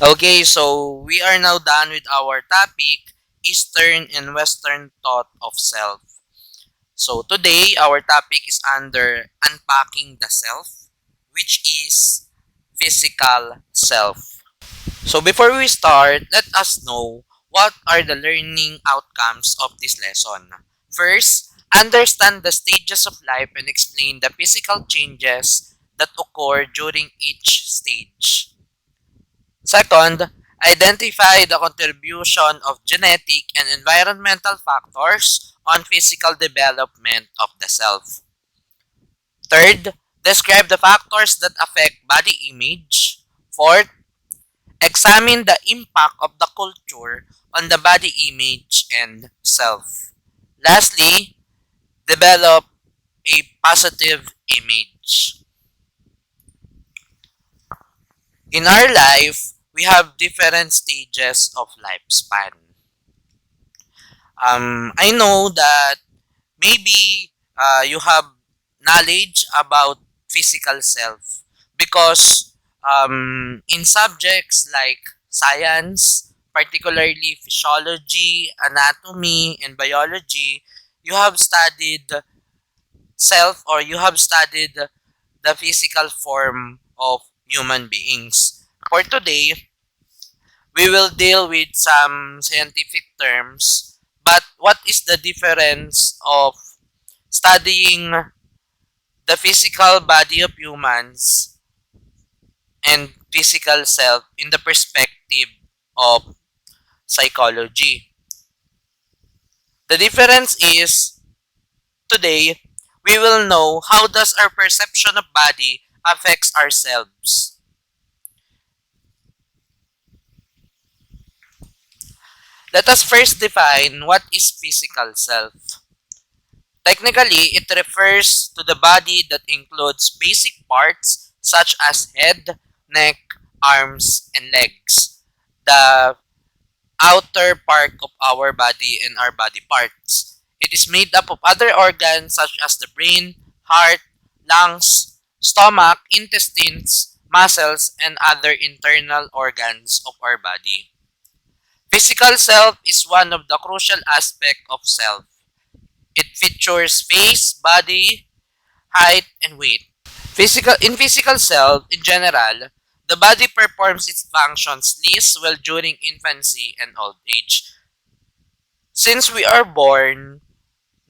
Okay, so we are now done with our topic, Eastern and Western thought of self. So today, our topic is under unpacking the self, which is physical self. So before we start, let us know what are the learning outcomes of this lesson. First, understand the stages of life and explain the physical changes that occur during each stage. Second, identify the contribution of genetic and environmental factors on physical development of the self. Third, describe the factors that affect body image. Fourth, examine the impact of the culture on the body image and self. Lastly, develop a positive image. In our life, we have different stages of lifespan. I know that maybe you have knowledge about physical self because in subjects like science, particularly physiology, anatomy, and biology, you have studied self or you have studied the physical form of human beings. For today, we will deal with some scientific terms, but what is the difference of studying the physical body of humans and physical self in the perspective of psychology? The difference is today we will know how does our perception of body affects ourselves. Let us first define what is physical self. Technically, it refers to the body that includes basic parts such as head, neck, arms, and legs. The outer part of our body and our body parts. It is made up of other organs such as the brain, heart, lungs, stomach, intestines, muscles, and other internal organs of our body. Physical self is one of the crucial aspects of self. It features face, body, height, and weight. In physical self, in general, the body performs its functions least well during infancy and old age. Since we are born,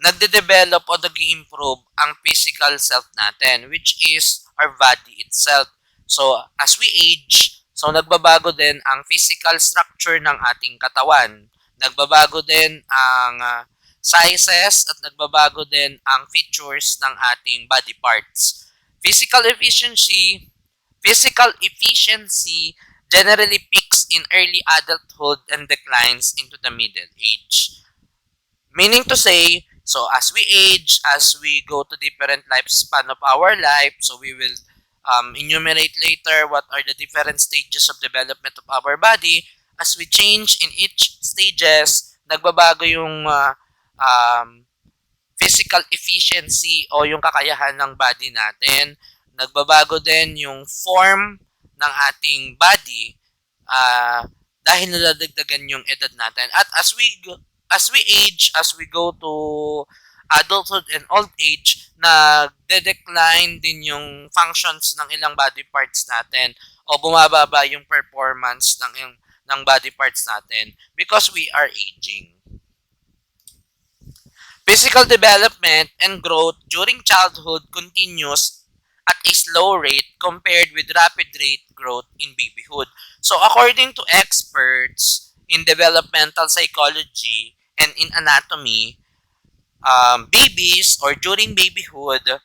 nagde-develop o nag-improve ang physical self natin, which is our body itself. So, as we age, so nagbabago din ang physical structure ng ating katawan. Nagbabago din ang sizes at nagbabago din ang features ng ating body parts. Physical efficiency generally peaks in early adulthood and declines into the middle age. Meaning to say, so as we age, as we go to different lifespan of our life, so we will enumerate later what are the different stages of development of our body. As we change in each stages, nagbabago yung physical efficiency o yung kakayahan ng body natin. Nagbabago din yung form ng ating body dahil nadadagdagan yung edad natin. At as we age, as we go to adulthood and old age, nagde-decline din yung functions ng ilang body parts natin o bumababa yung performance ng body parts natin because we are aging. Physical development and growth during childhood continues at a slow rate compared with rapid rate growth in babyhood. So according to experts in developmental psychology and in anatomy, babies or during babyhood,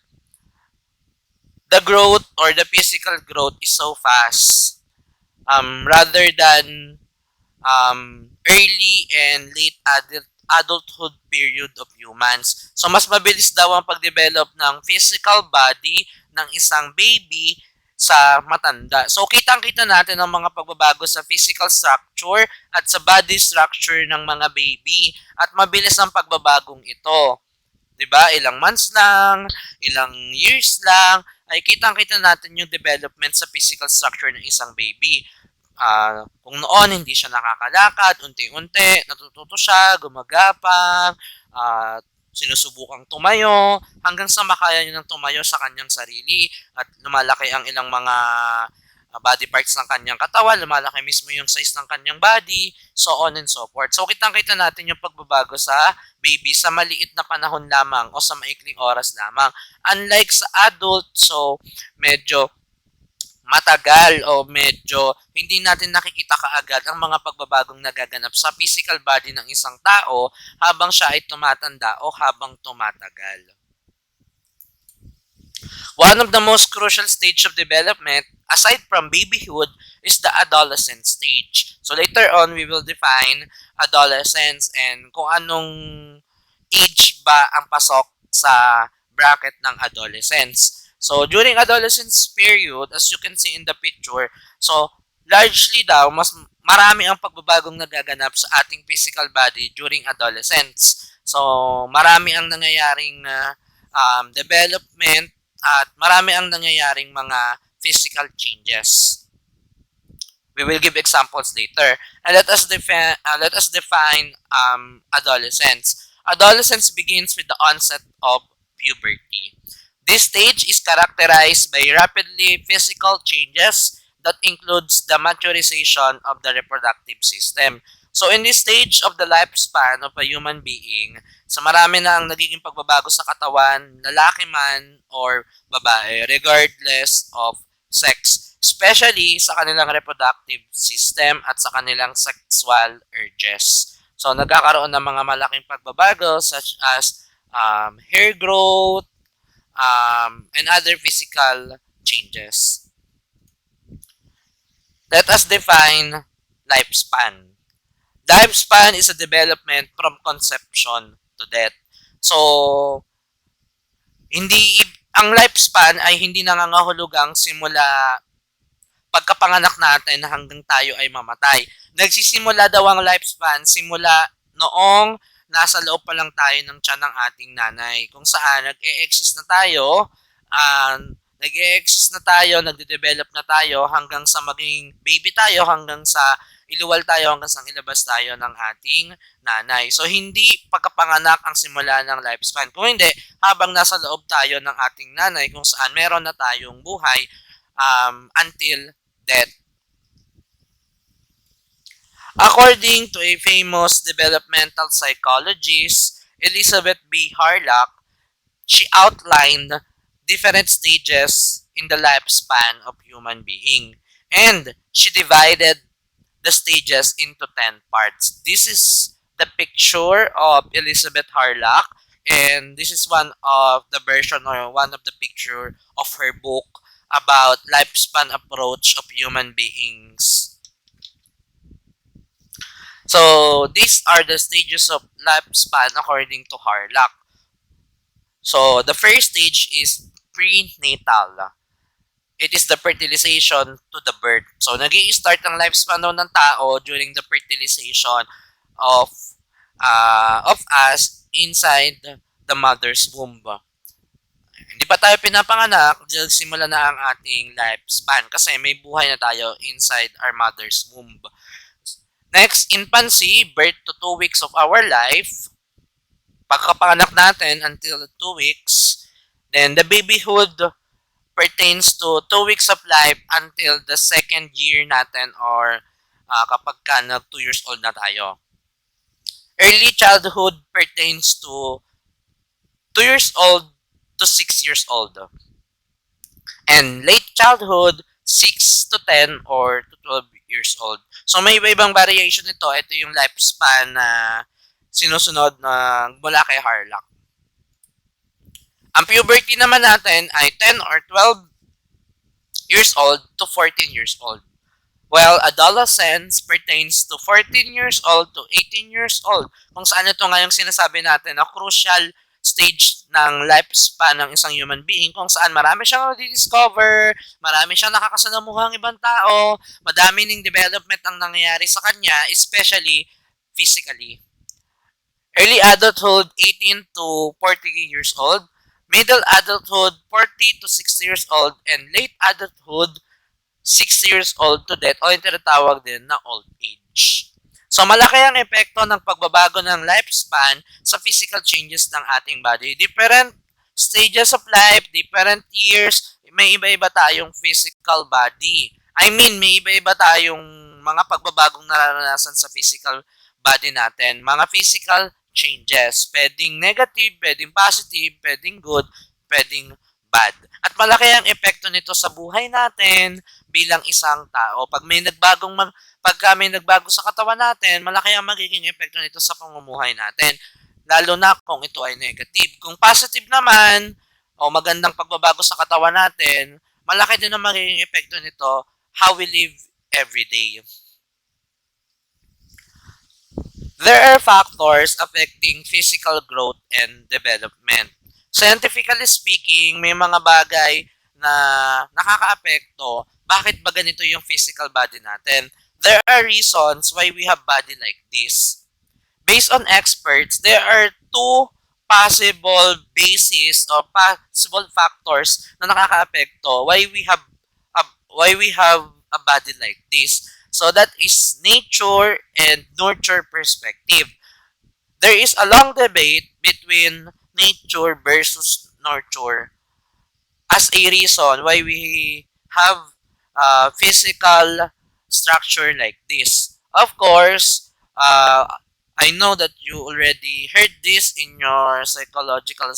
the growth or the physical growth is so fast rather than early and late adulthood period of humans. So, mas mabilis daw ang pag-develop ng physical body ng isang baby sa matanda. So, kitang-kita natin ang mga pagbabago sa physical structure at sa body structure ng mga baby. At mabilis ang pagbabagong ito. 'Di ba? Ilang months lang, ilang years lang, ay kitang-kita natin yung development sa physical structure ng isang baby. Kung noon hindi siya nakakalakad, unti-unti natututo siya, gumagapang, sinusubukang tumayo, hanggang sa makaya niya ng tumayo sa kanyang sarili at lumalaki ang ilang mga body parts ng kanyang katawan, lumalaki mismo yung size ng kanyang body, so on and so forth. So kitang-kita natin yung pagbabago sa baby sa maliit na panahon lamang o sa maikling oras lamang. Unlike sa adult, so medyo matagal o medyo hindi natin nakikita kaagad ang mga pagbabagong nagaganap sa physical body ng isang tao habang siya ay tumatanda o habang tumatagal. One of the most crucial stage of development, aside from babyhood, is the adolescent stage. So later on, we will define adolescence and kung anong age ba ang pasok sa bracket ng adolescence. So, during adolescence period, as you can see in the picture, so, largely daw, mas marami ang pagbabagong nagaganap sa ating physical body during adolescence. So, marami ang nangyayaring development at marami ang nangyayaring mga physical changes. We will give examples later. And let us define adolescence. Adolescence begins with the onset of puberty. This stage is characterized by rapidly physical changes that includes the maturization of the reproductive system. So in this stage of the lifespan of a human being, so marami na ang nagiging pagbabago sa katawan, lalaki man or babae, regardless of sex, especially sa kanilang reproductive system at sa kanilang sexual urges. So nagkakaroon ng mga malaking pagbabago such as hair growth, and other physical changes. Let us define lifespan. Lifespan is a development from conception to death. So, ang lifespan ay hindi nangangahulugang simula pagkapanganak natin hanggang tayo ay mamatay. Nagsisimula daw ang lifespan simula noong nasa loob pa lang tayo ng tiyan ng ating nanay, kung saan nag-e-exist na tayo, nagde-develop na tayo hanggang sa maging baby tayo, hanggang sa iluwal tayo, hanggang sa ilabas tayo ng ating nanay. So, hindi pagkapanganak ang simula ng lifespan. Kung hindi, habang nasa loob tayo ng ating nanay, kung saan meron na tayong buhay until death. According to a famous developmental psychologist, Elizabeth B. HURLOCK, she outlined different stages in the lifespan of human being. And she divided the stages into 10 parts. This is the picture of Elizabeth HURLOCK, and this is one of the version or one of the picture of her book about lifespan approach of human beings. So, these are the stages of lifespan according to HURLOCK. So, the first stage is prenatal. It is the fertilization to the birth. So, nag-i-start ang lifespan ng tao during the fertilization of us inside the mother's womb. Hindi pa tayo pinapanganak, simula na ang ating lifespan kasi may buhay na tayo inside our mother's womb. Next, infancy, birth to 2 weeks of our life. Pagkapanganak natin until 2 weeks. Then, the babyhood pertains to 2 weeks of life until the 2nd year natin or kapag ka nag 2 years old na tayo. Early childhood pertains to 2 years old to 6 years old. And late childhood, 6 to 10 or to 12 years old. So may iba-ibang variation nito. Ito yung lifespan na sinusunod na mula kay HURLOCK. Ang puberty naman natin ay 10 or 12 years old to 14 years old. While adolescence pertains to 14 years old to 18 years old. Kung saan ito nga yung sinasabi natin na crucial stage ng lifespan ng isang human being kung saan marami siyang na-discover, marami siyang nakakasalamuhang ibang tao, madami ning development ang nangyayari sa kanya, especially physically. Early adulthood, 18 to 40 years old. Middle adulthood, 40 to 60 years old. And late adulthood, 6 years old to death o yung tinatawag din na old age. So, malaki ang epekto ng pagbabago ng lifespan sa physical changes ng ating body. Different stages of life, different years, may iba-iba tayong physical body. I mean, may iba-iba tayong mga pagbabagong nararanasan sa physical body natin. Mga physical changes. Pwedeng negative, pwedeng positive, pwedeng good, pwedeng bad. At malaki ang epekto nito sa buhay natin bilang isang tao. Pagka may nagbago sa katawan natin, malaki ang magiging epekto nito sa pamumuhay natin. Lalo na kung ito ay negative. Kung positive naman, o magandang pagbabago sa katawan natin, malaki din ang magiging epekto nito how we live every day. There are factors affecting physical growth and development. Scientifically speaking, may mga bagay na nakakaapekto. Bakit ba ganito yung physical body natin? There are reasons why we have body like this. Based on experts, there are two possible bases or possible factors na nakakaapekto why we have a body like this. So that is nature and nurture perspective. There is a long debate between nature versus nurture as a reason why we have physical structure like this. Of course, I know that you already heard this in your psychological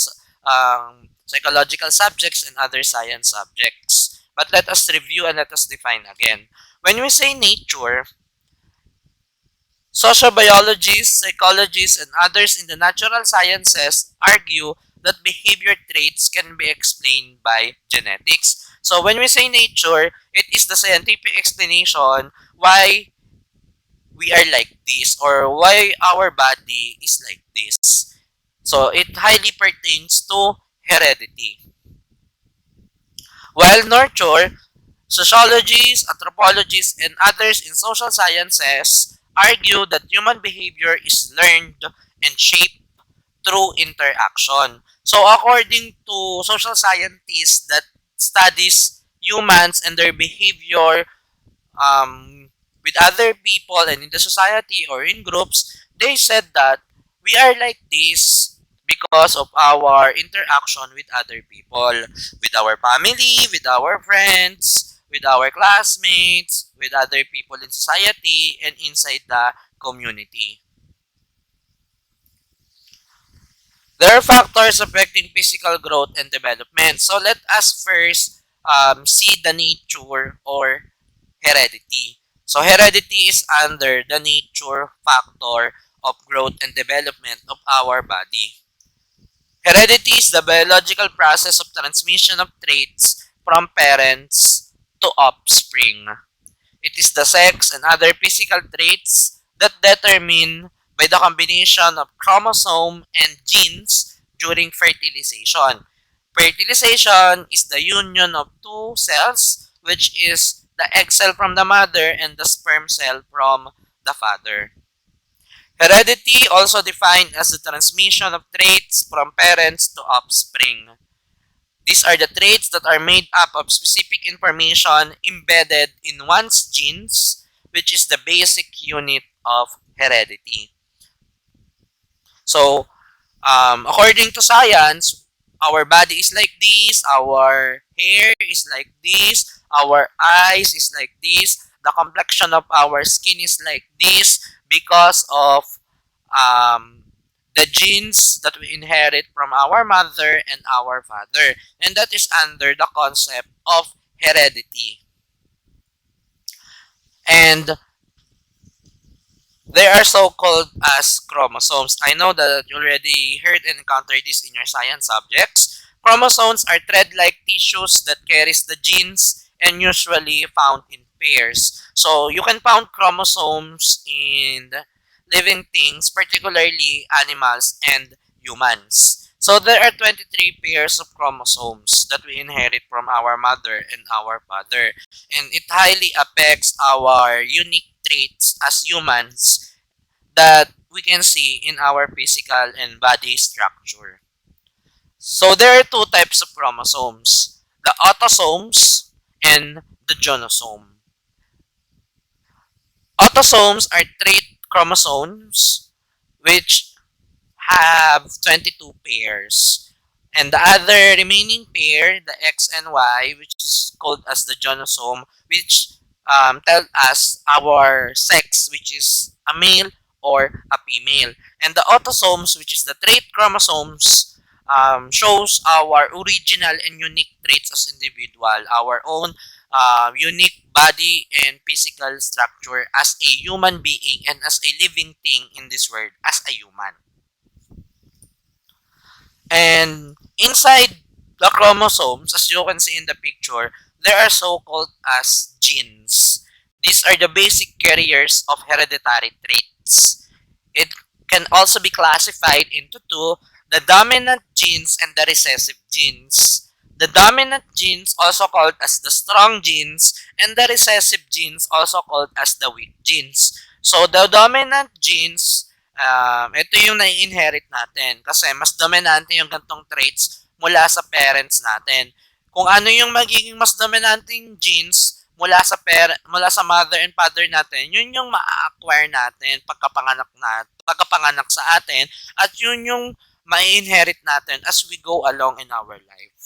subjects and other science subjects. But let us review and let us define again. When we say nature, sociobiologists, psychologists, and others in the natural sciences argue that behavior traits can be explained by genetics. So when we say nature, it is the scientific explanation why we are like this or why our body is like this. So it highly pertains to heredity. While nurture, sociologists, anthropologists, and others in social sciences argue that human behavior is learned and shaped through interaction. So according to social scientists that studies humans and their behavior with other people and in the society or in groups, they said that we are like this because of our interaction with other people, with our family, with our friends, with our classmates, with other people in society, and inside the community. There are factors affecting physical growth and development. So let us first see the nature or heredity. So heredity is under the nature factor of growth and development of our body. Heredity is the biological process of transmission of traits from parents to offspring. It is the sex and other physical traits that determine by the combination of chromosome and genes during fertilization. Fertilization is the union of two cells, which is the egg cell from the mother and the sperm cell from the father. Heredity, also defined as the transmission of traits from parents to offspring. These are the traits that are made up of specific information embedded in one's genes, which is the basic unit of heredity. So, according to science, our body is like this, our hair is like this, our eyes is like this, the complexion of our skin is like this because of the genes that we inherit from our mother and our father. And that is under the concept of heredity. And they are so-called as chromosomes. I know that you already heard and encountered this in your science subjects. Chromosomes are thread-like tissues that carries the genes and usually found in pairs. So you can found chromosomes in living things, particularly animals and humans. So there are 23 pairs of chromosomes that we inherit from our mother and our father. And it highly affects our unique traits as humans that we can see in our physical and body structure. So there are two types of chromosomes. The autosomes and the genome. Autosomes are trait chromosomes which have 22 pairs. And the other remaining pair, the X and Y, which is called as the genome, which tell us our sex, which is a male or a female. And the autosomes, which is the trait chromosomes, shows our original and unique traits as individual, our own unique body and physical structure as a human being and as a living thing in this world as a human. And inside the chromosomes, as you can see in the picture, there are so-called as genes. These are the basic carriers of hereditary traits. It can also be classified into two, the dominant genes and the recessive genes. The dominant genes, also called as the strong genes, and the recessive genes, also called as the weak genes. So, the dominant genes, ito yung nai-inherit natin kasi mas dominante yung gantong traits mula sa parents natin. Kung ano yung magiging mas dominanting genes mula sa mother and father natin, yun yung ma-acquire natin pagkapanganak sa atin at yun yung ma-inherit natin as we go along in our life.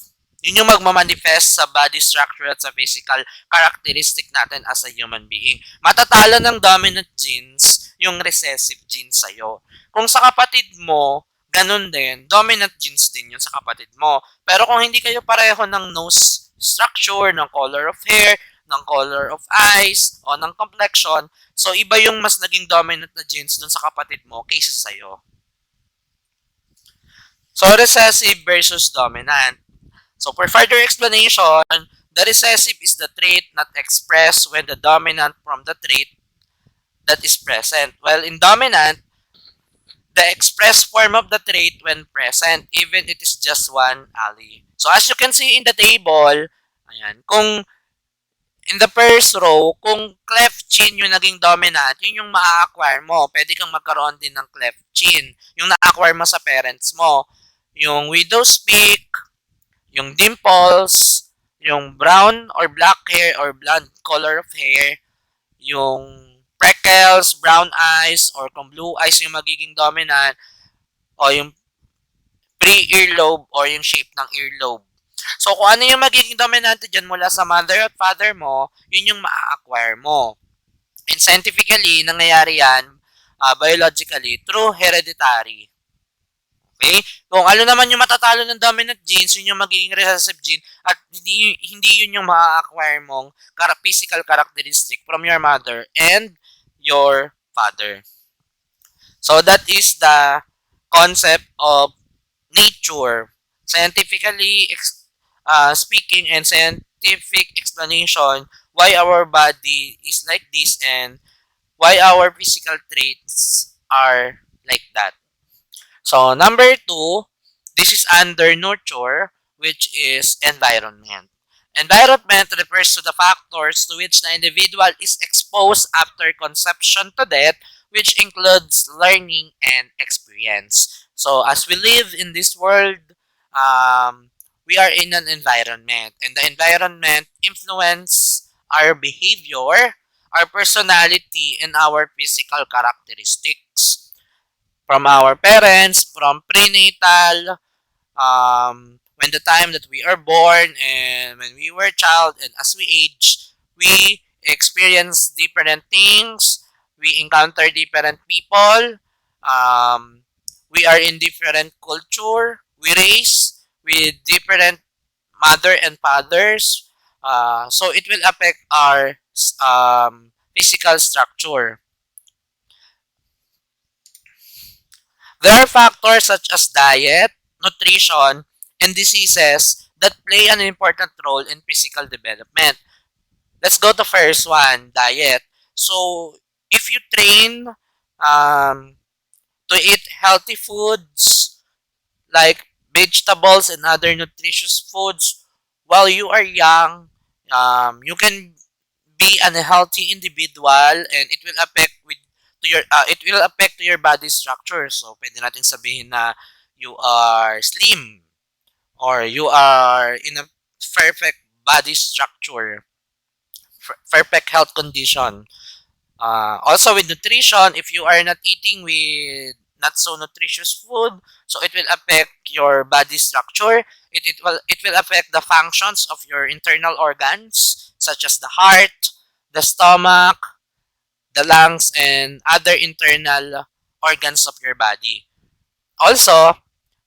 Yun yung magmamanifest sa body structure at sa physical characteristic natin as a human being. Matatalo ng dominant genes yung recessive genes sa'yo. Kung sa kapatid mo, ganun din, dominant genes din yun sa kapatid mo. Pero kung hindi kayo pareho ng nose structure, ng color of hair, ng color of eyes, o ng complexion, so iba yung mas naging dominant na genes dun sa kapatid mo kaysa sa'yo. So, recessive versus dominant. So, for further explanation, the recessive is the trait not expressed when the dominant from the trait that is present. While in dominant, the expressed form of the trait when present, even it is just one allele. So, as you can see in the table, ayan, kung in the first row, kung cleft chin yung naging dominant, yun yung ma-acquire mo. Pwede kang magkaroon din ng cleft chin. Yung na-acquire mo sa parents mo. Yung widow's peak, yung dimples, yung brown or black hair or blonde color of hair, yung freckles, brown eyes, or kung blue eyes yung magiging dominant, o yung pre-earlobe or yung shape ng earlobe. So, kung ano yung magiging dominante dyan mula sa mother at father mo, yun yung ma-acquire mo. And scientifically, nangyayari yan biologically through hereditary. Okay? Kung ano naman yung matatalo ng dominant genes, yun yung magiging recessive gene at hindi yun yung ma-acquire mong physical characteristic from your mother and your father. So that is the concept of nature. Scientifically speaking and scientific explanation why our body is like this and why our physical traits are like that. So, number two, this is under nurture, which is environment. Environment refers to the factors to which the individual is exposed after conception to death, which includes learning and experience. So, as we live in this world, we are in an environment, and the environment influences our behavior, our personality, and our physical characteristics from our parents, from prenatal, when the time that we are born and when we were a child and as we age, we experience different things, we encounter different people, we are in different culture, we raise with different mother and fathers, so it will affect our physical structure. There are factors such as diet, nutrition, and diseases that play an important role in physical development. Let's go to first one, diet. So, if you train to eat healthy foods like vegetables and other nutritious foods while you are young, you can be an healthy individual and it will affect to your body structure. So, pwede natin sabihin na you are slim or you are in a perfect body structure, perfect health condition. Also with nutrition, if you are not eating with not so nutritious food, so it will affect your body structure. It will affect the functions of your internal organs such as the heart, the stomach, the lungs, and other internal organs of your body. Also,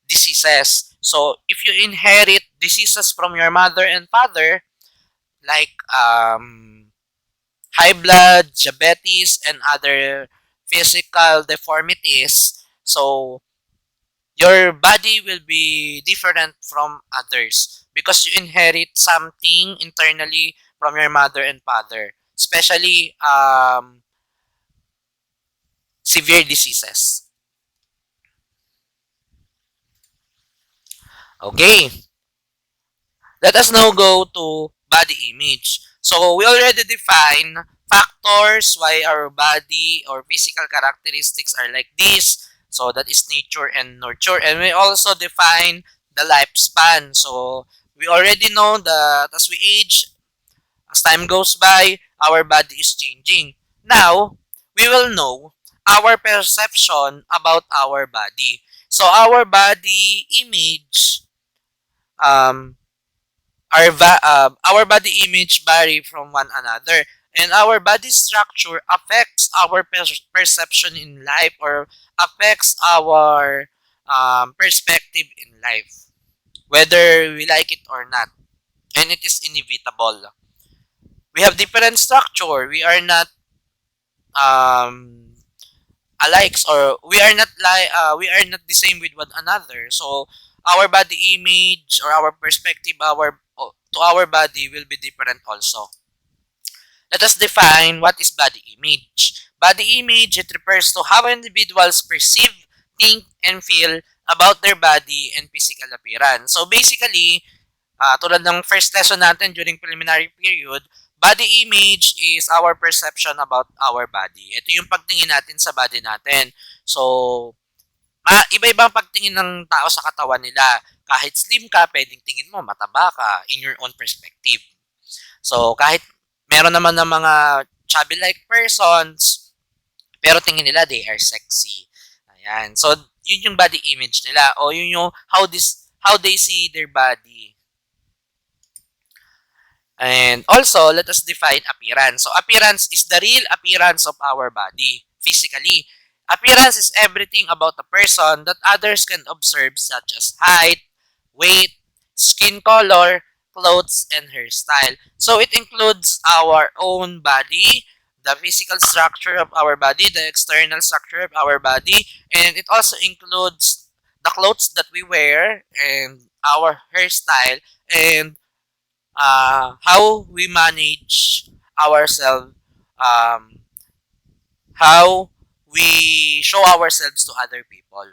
diseases. So if you inherit diseases from your mother and father, like high blood, diabetes, and other physical deformities, so your body will be different from others because you inherit something internally from your mother and father, especially severe diseases. Okay, let us now go to body image. So we already define factors why our body or physical characteristics are like this. So that is nature and nurture. And we also define the lifespan. So we already know that as we age, as time goes by, our body is changing. Now, we will know our perception about our body. So our body image um, our body image vary from one another, and our body structure affects our perception in life or affects our perspective in life, whether we like it or not, and it is inevitable. We have different structure. We are not um, alikes, or we are not the same with one another. So our body image or our perspective to our body will be different also. Let us define what is body image. Body image, it refers to how individuals perceive, think, and feel about their body and physical appearance. So basically, tulad ng first lesson natin during preliminary period, body image is our perception about our body. Ito yung pagtingin natin sa body natin. So, iba-ibang pagtingin ng tao sa katawan nila. Kahit slim ka, pwedeng tingin mo mataba ka in your own perspective. So, kahit meron naman ng mga chubby-like persons, pero tingin nila they are sexy. Ayan. So, yun yung body image nila, o yun yung how they see their body. And also, let us define appearance. So, appearance is the real appearance of our body, physically. Appearance is everything about a person that others can observe, such as height, weight, skin color, clothes, and hairstyle. So, it includes our own body, the physical structure of our body, the external structure of our body, and it also includes the clothes that we wear and our hairstyle, and how we manage ourselves, um, how we show ourselves to other people.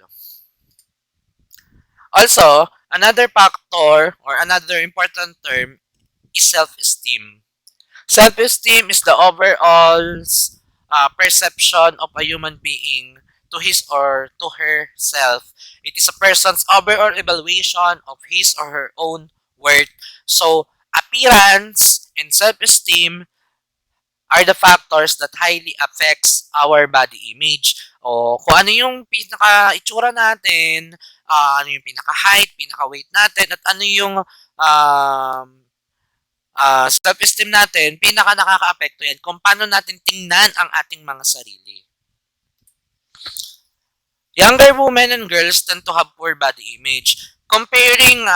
Also, another factor or another important term is self-esteem. Self-esteem is the overall perception of a human being to his or to herself. It is a person's overall evaluation of his or her own worth. So, appearance and self-esteem are the factors that highly affects our body image. O kung ano yung pinaka-itsura natin, ano yung pinaka-height, pinaka-weight natin, at ano yung self-esteem natin, pinaka-nakaka-apekto yan kung paano natin tingnan ang ating mga sarili. Younger women and girls tend to have poor body image. Comparing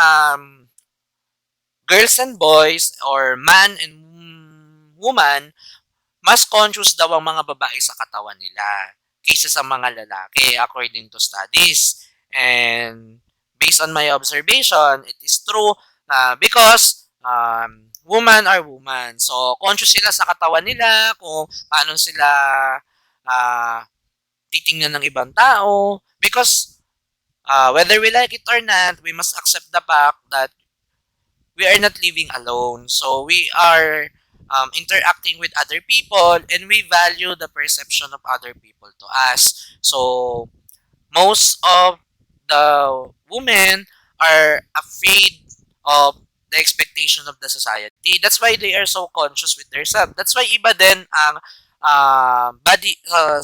girls and boys or man and woman, mas conscious daw ang mga babae sa katawan nila kaysa sa mga lalaki according to studies. And based on my observation, it is true because women are women. So, conscious sila sa katawan nila kung paano sila titingnan ng ibang tao because whether we like it or not, we must accept the fact that we are not living alone. So, we are interacting with other people, and we value the perception of other people to us. So, most of the women are afraid of the expectation of the society. That's why they are so conscious with their self. That's why iba din ang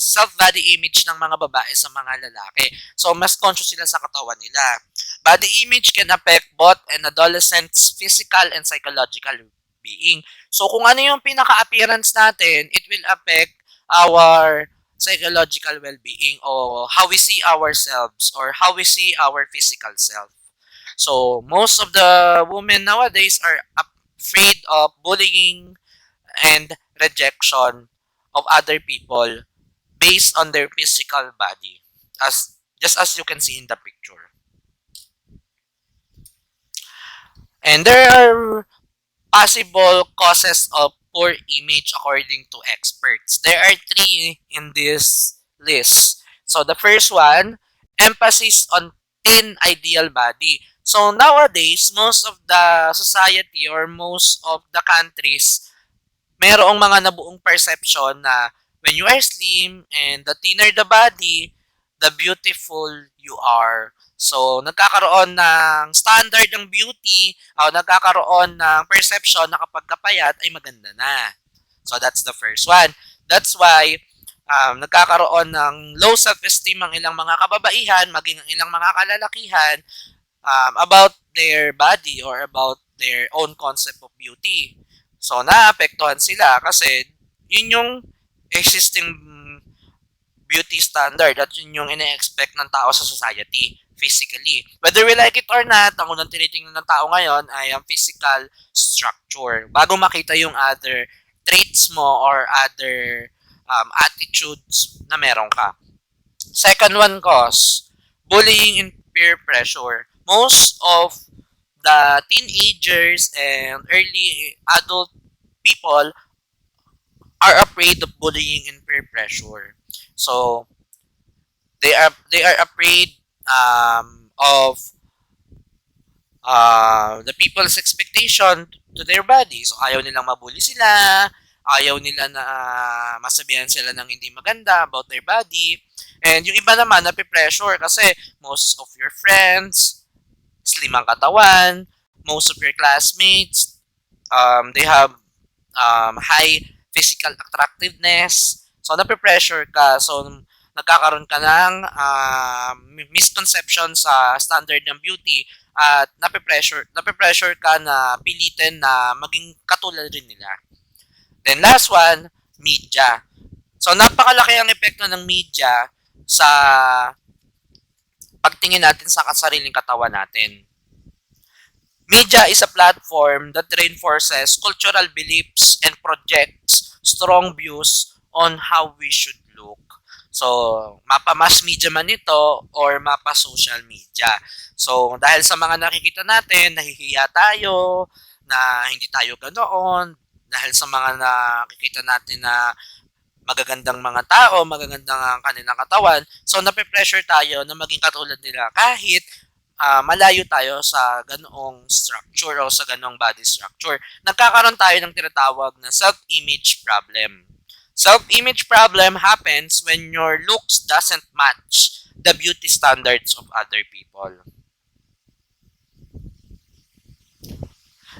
self-body image ng mga babae sa mga lalaki. So, mas conscious sila sa katawan nila. Body image can affect both an adolescent's physical and psychological being. So, kung ano yung pinaka-appearance natin, it will affect our psychological well-being or how we see ourselves or how we see our physical self. So, most of the women nowadays are afraid of bullying and rejection of other people based on their physical body, as just as you can see in the picture. And there are possible causes of poor image according to experts. There are three in this list. So the first one, emphasis on thin ideal body. So nowadays, most of the society or most of the countries, mayroong mga nabuong perception na when you are slim and the thinner the body, the beautiful you are. So, nagkakaroon ng standard ng beauty o nagkakaroon ng perception na kapag kapayat ay maganda na. So, that's the first one. That's why nagkakaroon ng low self-esteem ang ilang mga kababaihan, maging ang ilang mga kalalakihan about their body or about their own concept of beauty. So, naapektuhan sila kasi yun yung existing beauty standard at yun yung ine-expect ng tao sa society physically. Whether we like it or not, ang unang tinitingnan ng tao ngayon ay ang physical structure. Bago makita yung other traits mo or other attitudes na meron ka. Second one cause, bullying and peer pressure. Most of the teenagers and early adult people are afraid of bullying and peer pressure. So they are afraid of the people's expectation to their body. So ayaw nilang mabully sila, ayaw nila na masabihan sila ng hindi maganda about their body. And yung iba naman nape-pressure kasi most of your friends slim ang katawan, most of your classmates they have high physical attractiveness. So nape-pressure ka. So nagkakaroon ka ng misconception sa standard ng beauty at nape-pressure ka na pilitin na maging katulad rin nila. Then last one, media. So napakalaki ang epekto ng media sa pagtingin natin sa sariling katawan natin. Media is a platform that reinforces cultural beliefs and projects strong views on how we should look. So, mapa mass media man ito or mapa social media. So, dahil sa mga nakikita natin, nahihiya tayo, na hindi tayo ganoon, dahil sa mga nakikita natin na magagandang mga tao, magagandang ang kanilang katawan, so nape-pressure tayo na maging katulad nila kahit malayo tayo sa ganoong structure o sa ganoong body structure. Nagkakaroon tayo ng tinatawag na self-image problem. Self-image problem happens when your looks doesn't match the beauty standards of other people.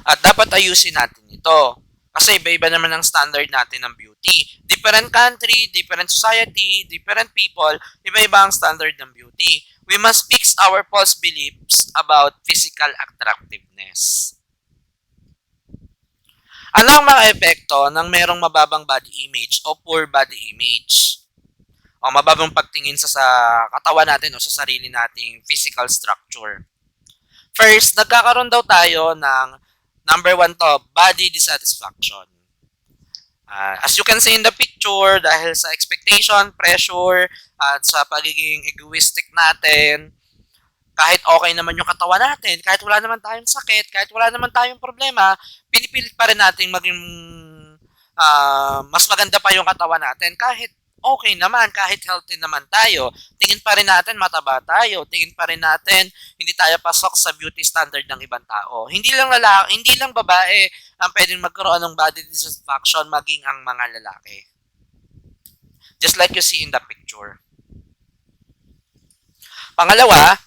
At dapat ayusin natin ito. Kasi iba-iba naman ang standard natin ng beauty. Different country, different society, different people, iba-iba ang standard ng beauty. We must fix our false beliefs about physical attractiveness. Ano ang mga epekto ng merong mababang body image o poor body image? O mababang pagtingin sa katawan natin o sa sarili nating physical structure. First, nagkakaroon daw tayo ng number 1 to, body dissatisfaction. As you can see in the picture, dahil sa expectation, pressure, at sa pagiging egoistic natin, kahit okay naman yung katawan natin, kahit wala naman tayong sakit, kahit wala naman tayong problema, pinipilit pa rin natin maging mas maganda pa yung katawan natin kahit okay naman, kahit healthy naman tayo. Tingin pa rin natin mataba tayo, tingin pa rin natin hindi tayo pasok sa beauty standard ng ibang tao. Hindi lang babae ang pwedeng magkaroon ng body dissatisfaction, maging ang mga lalaki. Just like you see in the picture. Pangalawa,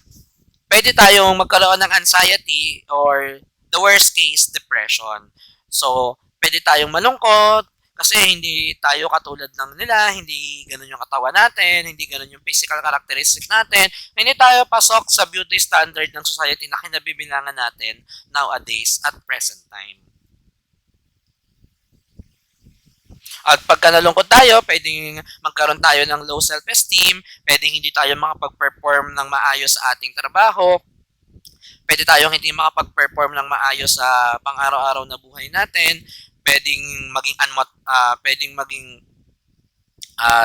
pwede tayong magkaroon ng anxiety or the worst case, depression. So, pwede tayong malungkot kasi hindi tayo katulad ng nila, hindi ganun yung katawan natin, hindi ganun yung physical characteristic natin, hindi tayo pasok sa beauty standard ng society na kinabibilangan natin nowadays at present time. At pagka nalungkot tayo, pwedeng magkaroon tayo ng low self-esteem, pwedeng hindi tayo makapag-perform ng maayos sa ating trabaho, pwede tayong hindi makapag-perform ng maayos sa pang-araw-araw na buhay natin, pwedeng maging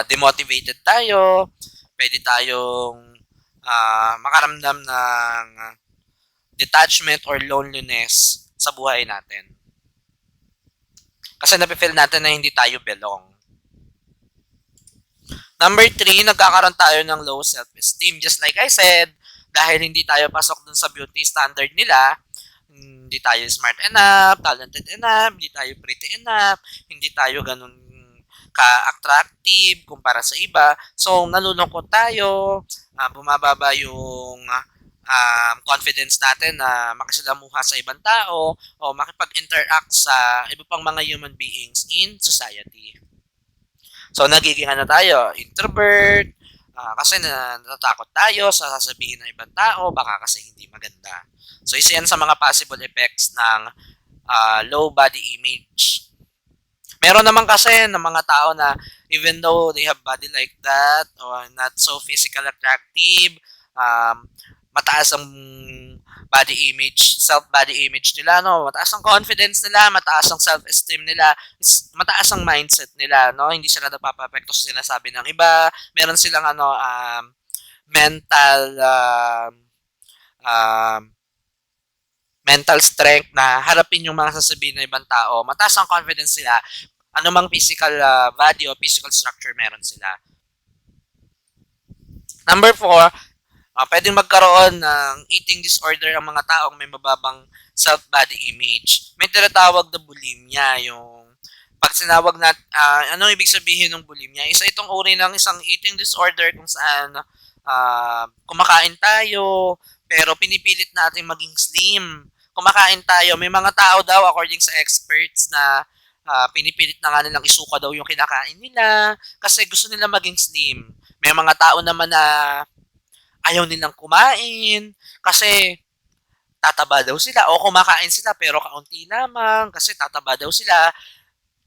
demotivated tayo, pwede tayong makaramdam ng detachment or loneliness sa buhay natin. Kasi napifeel natin na hindi tayo belong. Number 3, nagkakaroon tayo ng low self-esteem. Just like I said, dahil hindi tayo pasok dun sa beauty standard nila, hindi tayo smart enough, talented enough, hindi tayo pretty enough, hindi tayo ganun ka-attractive kumpara sa iba. So, nalulungkot tayo, bumababa yung confidence natin na makisalamuha sa ibang tao o makipag-interact sa iba pang mga human beings in society. So, nagiging tayo, introvert, kasi natatakot tayo sa sasabihin ng ibang tao, baka kasi hindi maganda. So, isa yan sa mga possible effects ng low body image. Meron naman kasi ng mga tao na even though they have body like that or not so physical attractive, mataas ang body image, self-body image nila, no? Mataas ang confidence nila, mataas ang self-esteem nila, mataas ang mindset nila, no? Hindi sila napapapekto sa sinasabi ng iba. Meron silang mental strength na harapin yung mga sasabihin ng ibang tao. Mataas ang confidence nila, anumang physical body o physical structure meron sila. Number 4, pwedeng magkaroon ng eating disorder ang mga taong may mababang self-body image. May tinatawag na bulimia, yung pag sinawag na, anong ibig sabihin ng bulimia? Isa itong uri ng isang eating disorder kung saan kumakain tayo, pero pinipilit natin maging slim. Kumakain tayo, may mga tao daw, according sa experts, na pinipilit na nga nilang isuka daw yung kinakain nila kasi gusto nila maging slim. May mga tao naman na ayaw nilang kumain kasi tataba daw sila o kumakain sila pero kaunti lamang kasi tataba daw sila.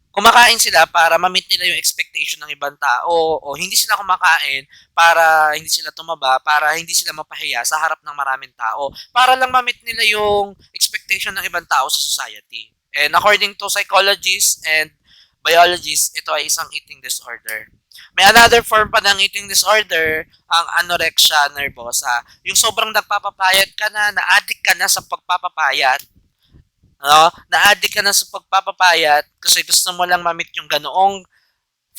Kumakain sila para ma-meet nila yung expectation ng ibang tao o hindi sila kumakain para hindi sila tumaba, para hindi sila mapahiya sa harap ng maraming tao, para lang ma-meet nila yung expectation ng ibang tao sa society. And according to psychologists and biologists, ito ay isang eating disorder. May another form pa ng eating disorder, ang anorexia nervosa. Yung sobrang nagpapapayat ka na addict ka na sa pagpapapayat. Na-addict ka na sa pagpapapayat kasi gusto mo lang ma-meet yung ganoong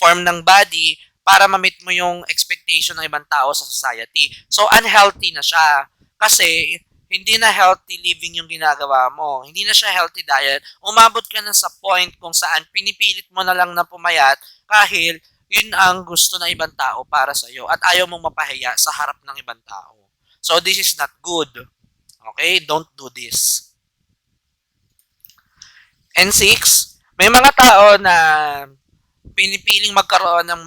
form ng body para ma-meet mo yung expectation ng ibang tao sa society. So, unhealthy na siya. Kasi, hindi na healthy living yung ginagawa mo. Hindi na siya healthy diet. Umabot ka na sa point kung saan pinipilit mo na lang na pumayat kahit yun ang gusto ng ibang tao para sa'yo at ayaw mong mapahiya sa harap ng ibang tao. So, this is not good. Okay? Don't do this. And 6, may mga tao na pinipiling magkaroon ng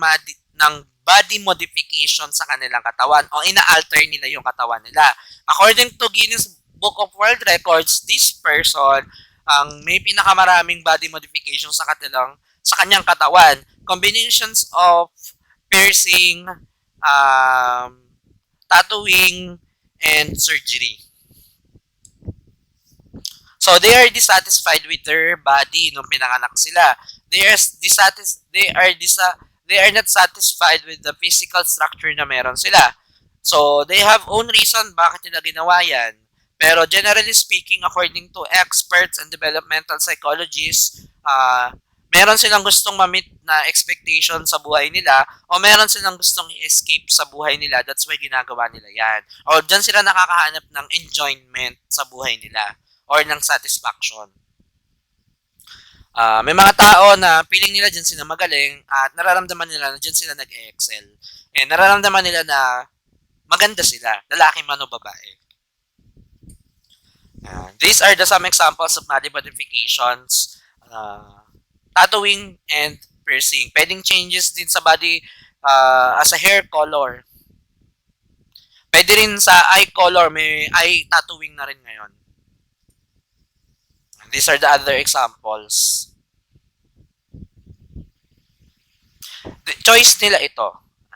body modification sa kanilang katawan o ina-alter nila yung katawan nila. According to Guinness Book of World Records, this person ang may pinakamaraming body modification sa kanyang katawan. Combinations of piercing, tattooing, and surgery. So, they are dissatisfied with their body nung pinanganak sila. They are not satisfied with the physical structure na meron sila. So, they have own reason bakit nila ginawa yan. Pero generally speaking, according to experts and developmental psychologists, meron silang gustong ma-meet na expectation sa buhay nila o meron silang gustong i-escape sa buhay nila. That's why ginagawa nila yan. O dyan sila nakakahanap ng enjoyment sa buhay nila or ng satisfaction. May mga tao na feeling nila dyan sila magaling at nararamdaman nila na dyan sila nag-excel. And nararamdaman nila na maganda sila, lalaki man o babae. These are some examples of body modifications. Tattooing and piercing. Pwedeng changes din sa body as a hair color. Pwede rin sa eye color. May eye tattooing na rin ngayon. These are the other examples. Choice nila ito.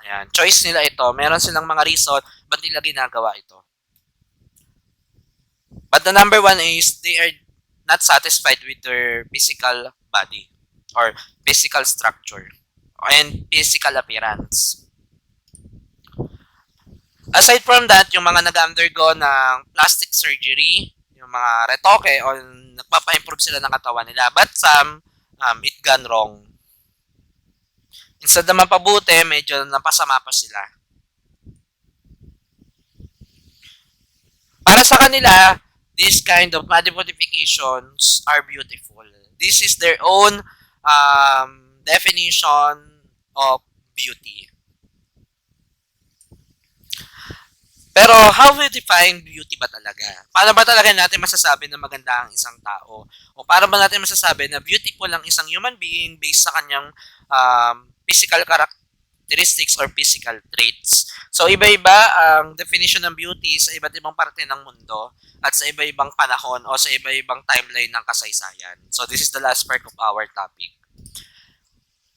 Ayan. Choice nila ito. Meron silang mga reason ba't nila ginagawa ito. But the number one is they are not satisfied with their physical body or physical structure and physical appearance. Aside from that, yung mga nag-undergo ng plastic surgery, yung mga retoke o nagpapa-improve sila ng katawan nila, but some, it gone wrong. Instead na mapabuti, medyo napasama pa sila. Para sa kanila, this kind of body modifications are beautiful. This is their own definition of beauty. Pero how we define beauty ba talaga? Paano ba talaga natin masasabi na maganda ang isang tao? O paano ba natin masasabi na beautiful ang isang human being based sa kanyang physical characteristics or physical traits? So, iba-iba ang definition ng beauty sa iba't ibang parte ng mundo at sa iba-ibang panahon o sa iba-ibang timeline ng kasaysayan. So, this is the last part of our topic.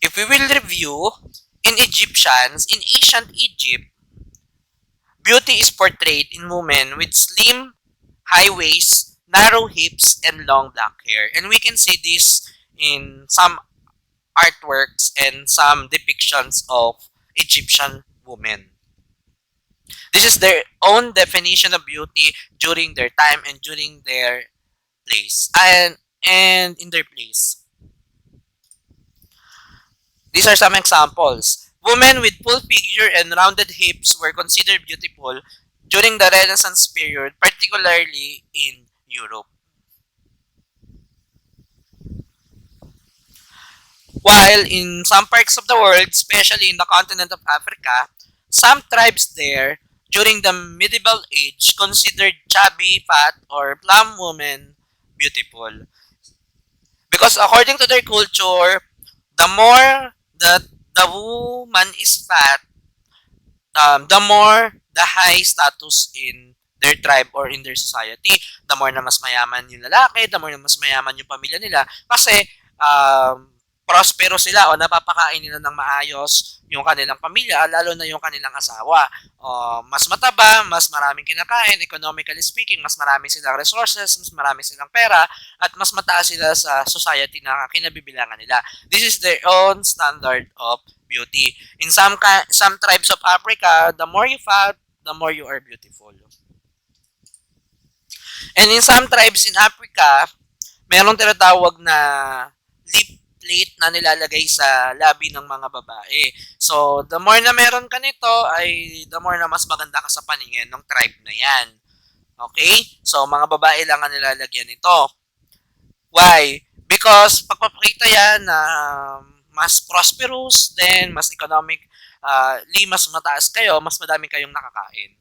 If we will review, in Egyptians, in ancient Egypt, beauty is portrayed in women with slim, high waist, narrow hips, and long black hair. And we can see this in some artworks and some depictions of Egyptian women. This is their own definition of beauty during their time and during their place. And in their place. These are some examples. Women with full figure and rounded hips were considered beautiful during the Renaissance period, particularly in Europe. While in some parts of the world, especially in the continent of Africa, some tribes there during the medieval age considered chubby, fat, or plum women beautiful. Because according to their culture, the more that the woman is fat, the more the high status in their tribe or in their society, the more na mas mayaman yung lalaki, the more na mas mayaman yung pamilya nila. Kasi prospero sila o napapakain nila ng maayos yung kanilang pamilya, lalo na yung kanilang asawa. Mas mataba, mas maraming kinakain, economically speaking, mas marami silang resources, mas marami silang pera, at mas mataas sila sa society na kinabibilangan nila. This is their own standard of beauty. In some tribes of Africa, the more you fat, the more you are beautiful. And in some tribes in Africa, merong tinatawag na lip plate na nilalagay sa labi ng mga babae. So, the more na meron ka nito, ay the more na mas maganda ka sa paningin ng tribe na yan. Okay? So, mga babae lang ang nilalagyan nito. Why? Because pagpapakita yan na mas prosperous, then mas economic, mas mataas kayo, mas madami kayong nakakain.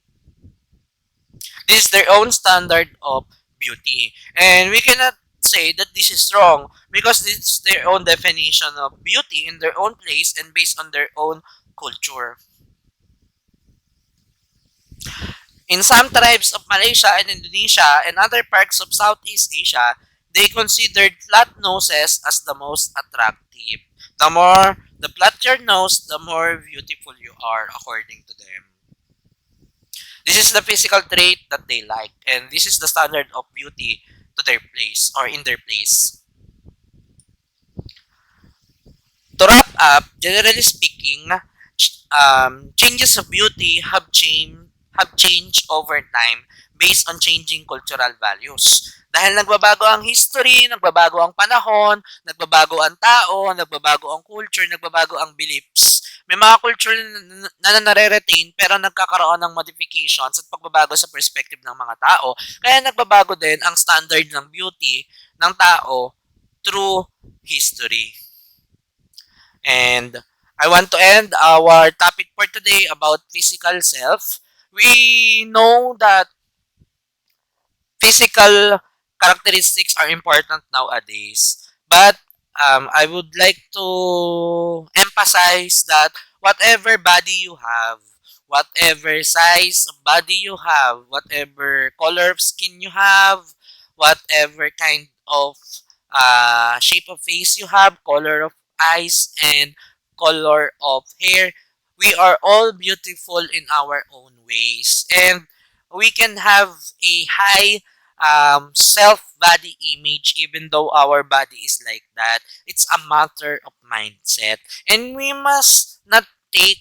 This is their own standard of beauty. And we cannot say that this is wrong because this is their own definition of beauty in their own place and based on their own culture. In some tribes of Malaysia and Indonesia and other parts of Southeast Asia, they considered flat noses as the most attractive. The flat your nose, the more beautiful you are according to them. This is the physical trait that they like, and this is the standard of beauty to their place or in their place. To wrap up, generally speaking, changes of beauty have changed over time based on changing cultural values. Dahil nagbabago ang history, nagbabago ang panahon, nagbabago ang tao, nagbabago ang culture, nagbabago ang beliefs. May mga culture na nare-retain pero nagkakaroon ng modifications at pagbabago sa perspective ng mga tao. Kaya nagbabago din ang standard ng beauty ng tao through history. And I want to end our topic for today about physical self. We know that physical characteristics are important nowadays. But I would like to emphasize that whatever body you have, whatever size of body you have, whatever color of skin you have, whatever kind of shape of face you have, color of eyes, and color of hair, we are all beautiful in our own ways. And we can have a high self-body image even though our body is like that. It's a matter of mindset. And we must not take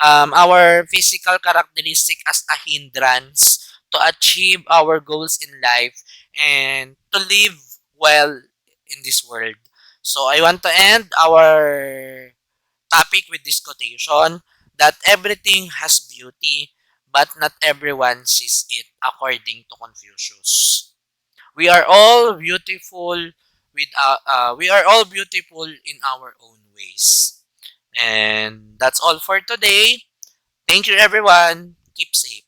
our physical characteristic as a hindrance to achieve our goals in life and to live well in this world. So I want to end our topic with this quotation that everything has beauty, but not everyone sees it, according to Confucius. We are all beautiful we are all beautiful in our own ways. And that's all for today. Thank you everyone. Keep safe.